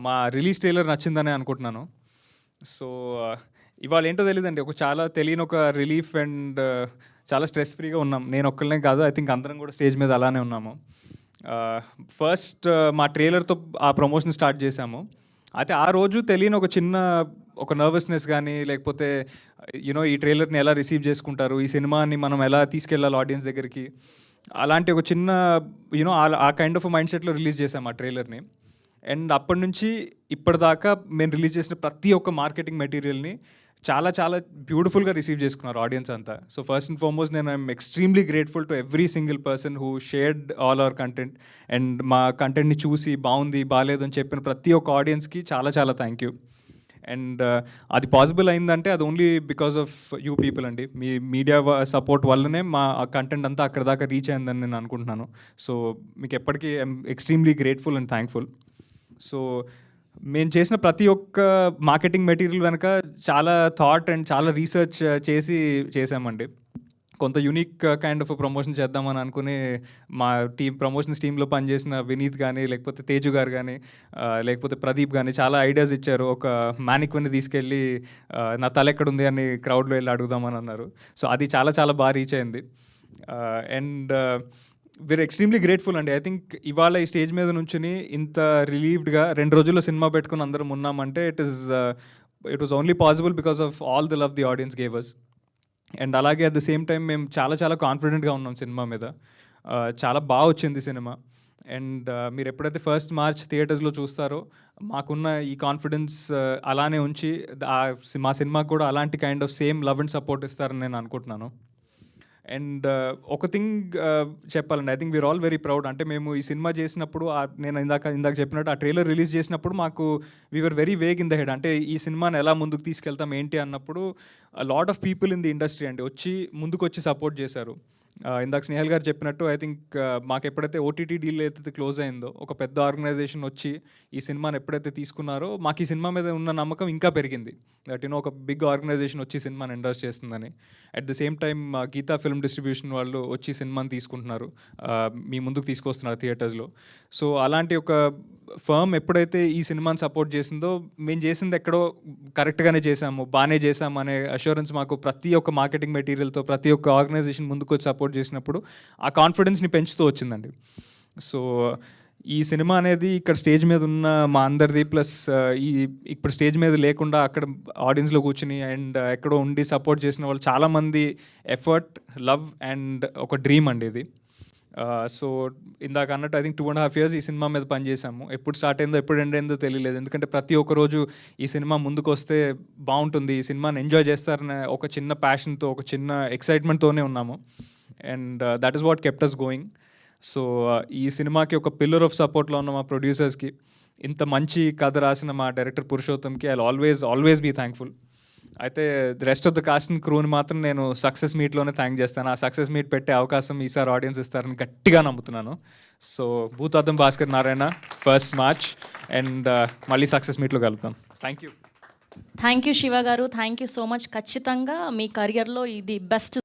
మా release trailer నచ్చిందనే అనుకుంటున్నాను. So, ఇవాళ ఏంటో తెలీదండి. చాలా తెలియని ఒక రిలీఫ్ అండ్ చాలా స్ట్రెస్ ఫ్రీగా ఉన్నాం. నేనొక్కళ్ళనే కాదు, ఐ థింక్ అందరం కూడా స్టేజ్ మీద అలానే ఉన్నాము. ఫస్ట్ మా ట్రైలర్‌తో ఆ ప్రమోషన్ స్టార్ట్ చేశాము. అయితే ఆ రోజు తెలియని ఒక నర్వస్‌నెస్ గానీ, లేకపోతే ఈ ట్రైలర్‌ని ఎలా రిసీవ్ చేసుకుంటారు, ఈ సినిమాని మనం ఎలా తీసుకెళ్ళాలి ఆడియన్స్ దగ్గరికి, అలాంటి ఒక చిన్న ఆ కైండ్ ఆఫ్ మైండ్ సెట్‌లో రిలీజ్ చేశాము ఆ ట్రైలర్‌ని. అండ్ అప్పటి నుంచి ఇప్పటిదాకా మేము రిలీజ్ చేసిన ప్రతి ఒక్క మార్కెటింగ్ మెటీరియల్‌ని చాలా చాలా బ్యూటిఫుల్గా రిసీవ్ చేసుకున్నారు ఆడియన్స్ అంతా. సో ఫస్ట్ అండ్ ఫార్మోస్ట్ నేను I'm extremely grateful to every single person who shared all our content. And మా కంటెంట్ని చూసి బాగుంది, బాగాలేదు అని చెప్పిన ప్రతి ఒక్క ఆడియన్స్కి చాలా చాలా థ్యాంక్ యూ. అండ్ అది పాసిబుల్ అయిందంటే అది only because of you people అండి. మీ మీడియా సపోర్ట్ వల్లనే మా కంటెంట్ అంతా అక్కడ దాకా రీచ్ అయిందని నేను అనుకుంటున్నాను. సో మీకు ఎప్పటికీ I'm extremely grateful and thankful. So మేము చేసిన ప్రతి ఒక్క మార్కెటింగ్ మెటీరియల్ వెనక చాలా థాట్ అండ్ చాలా రీసెర్చ్ చేసామండి. కొంత యూనిక్ కైండ్ ఆఫ్ ప్రమోషన్ చేద్దామని అనుకుని మా ప్రమోషన్స్ టీంలో పనిచేసిన వినీత్ కానీ, లేకపోతే తేజు గారు కానీ, లేకపోతే ప్రదీప్ కానీ చాలా ఐడియాస్ ఇచ్చారు. ఒక మ్యానిక్విన్ని తీసుకెళ్ళి నా తల ఎక్కడుంది అని క్రౌడ్లో వెళ్ళి అడుగుదామని అన్నారు. సో అది చాలా చాలా బాగా రీచ్ అయింది. అండ్ వీఆర్ ఎక్స్ట్రీమ్లీ గ్రేట్ఫుల్ అండి. ఐ థింక్ ఇవాళ ఈ స్టేజ్ మీద నుంచుని ఇంత రిలీవ్డ్గా 2 రోజుల్లో సినిమా పెట్టుకుని అందరం ఉన్నామంటే it was only possible because of all the love the audience gave us. And అలాగే అట్ ద సేమ్ టైం మేము చాలా చాలా కాన్ఫిడెంట్గా ఉన్నాం సినిమా మీద. చాలా బాగా వచ్చింది సినిమా. అండ్ మీరు ఎప్పుడైతే 1st March థియేటర్స్లో చూస్తారో మాకున్న ఈ కాన్ఫిడెన్స్ అలానే ఉంచి మా సినిమాకి కూడా అలాంటి kind of same love and support ఇస్తారని నేను అనుకుంటున్నాను. అండ్ ఒక థింగ్ చెప్పాలండి, I think we are all very proud. అంటే మేము ఈ సినిమా చేసినప్పుడు నేను ఇందాక చెప్పినట్టు ఆ ట్రైలర్ రిలీజ్ చేసినప్పుడు మాకు we are very vague in the head. అంటే ఈ సినిమాని ఎలా ముందుకు తీసుకెళ్తాం ఏంటి అన్నప్పుడు lot of people in the industry అండి ముందుకు వచ్చి సపోర్ట్ చేశారు. ఇందాక స్నేహల్ గారు చెప్పినట్టు ఐ థింక్ మాకు ఎప్పుడైతే ఓటీటీ డీల్ అయితే క్లోజ్ అయిందో ఒక పెద్ద ఆర్గనైజేషన్ వచ్చి ఈ సినిమాని ఎప్పుడైతే తీసుకున్నారో మాకు ఈ సినిమా మీద ఉన్న నమ్మకం ఇంకా పెరిగింది. దట్ ఒక బిగ్ ఆర్గనైజేషన్ వచ్చి సినిమాని ఎండోర్స్ చేస్తుందని. At the same time Geetha film distribution వాళ్ళు వచ్చి సినిమాని తీసుకుంటున్నారు, మీ ముందుకు తీసుకొస్తున్నారు థియేటర్స్లో. సో అలాంటి ఒక ఫర్మ్ ఎప్పుడైతే ఈ సినిమాని సపోర్ట్ చేసిందో మేము చేసింది ఎక్కడో కరెక్ట్గానే చేసాము, బాగానే చేసాము అనే అష్యూరెన్స్ మాకు ప్రతి ఒక్క మార్కెటింగ్ మెటీరియల్తో ప్రతి ఒక్క ఆర్గనైజేషన్ ముందుకు వచ్చి సపోర్ట్ చేసినప్పుడు ఆ కాన్ఫిడెన్స్ని పెంచుతూ వచ్చిందండి. సో ఈ సినిమా అనేది ఇక్కడ స్టేజ్ మీద ఉన్న మా అందరిది ప్లస్ ఇప్పుడు స్టేజ్ మీద లేకుండా అక్కడ ఆడియన్స్లో కూర్చుని అండ్ ఎక్కడో ఉండి సపోర్ట్ చేసిన వాళ్ళు చాలామంది ఎఫర్ట్, లవ్ అండ్ ఒక డ్రీమ్ అండి ఇది. సో ఇందాక అన్నట్టు ఐ థింక్ 2.5 years ఈ సినిమా మీద పనిచేసాము. ఎప్పుడు స్టార్ట్ అయిందో ఎప్పుడు ఎండ్ అయిందో తెలియలేదు. ఎందుకంటే ప్రతి ఒక్క రోజు ఈ సినిమా ముందుకు వస్తే బాగుంటుంది, ఈ సినిమాని ఎంజాయ్ చేస్తారనే ఒక చిన్న ప్యాషన్తో, ఒక చిన్న ఎక్సైట్మెంట్తోనే ఉన్నాము. And that is what kept us going. So ఈ సినిమాకి ఒక పిల్లర్ ఆఫ్ సపోర్ట్లో ఉన్న మా ప్రొడ్యూసర్స్కి, ఇంత మంచి కథ రాసిన మా డైరెక్టర్ పురుషోత్తంకి ఐ ఆల్వేస్ బీ థ్యాంక్ఫుల్. అయితే the rest of the cast and క్రూని మాత్రం నేను సక్సెస్ మీట్లోనే థ్యాంక్ చేస్తాను. ఆ సక్సెస్ మీట్ పెట్టే అవకాశం ఈసారి ఆడియన్స్ ఇస్తారని గట్టిగా నమ్ముతున్నాను. So Bhoothaddam Bhaskar Narayana 1st March and మళ్ళీ సక్సెస్ మీట్లో కలుగుతాం. థ్యాంక్ యూ శివ గారు, థ్యాంక్ యూ సో మచ్. ఖచ్చితంగా మీ కెరియర్లో ఇది బెస్ట్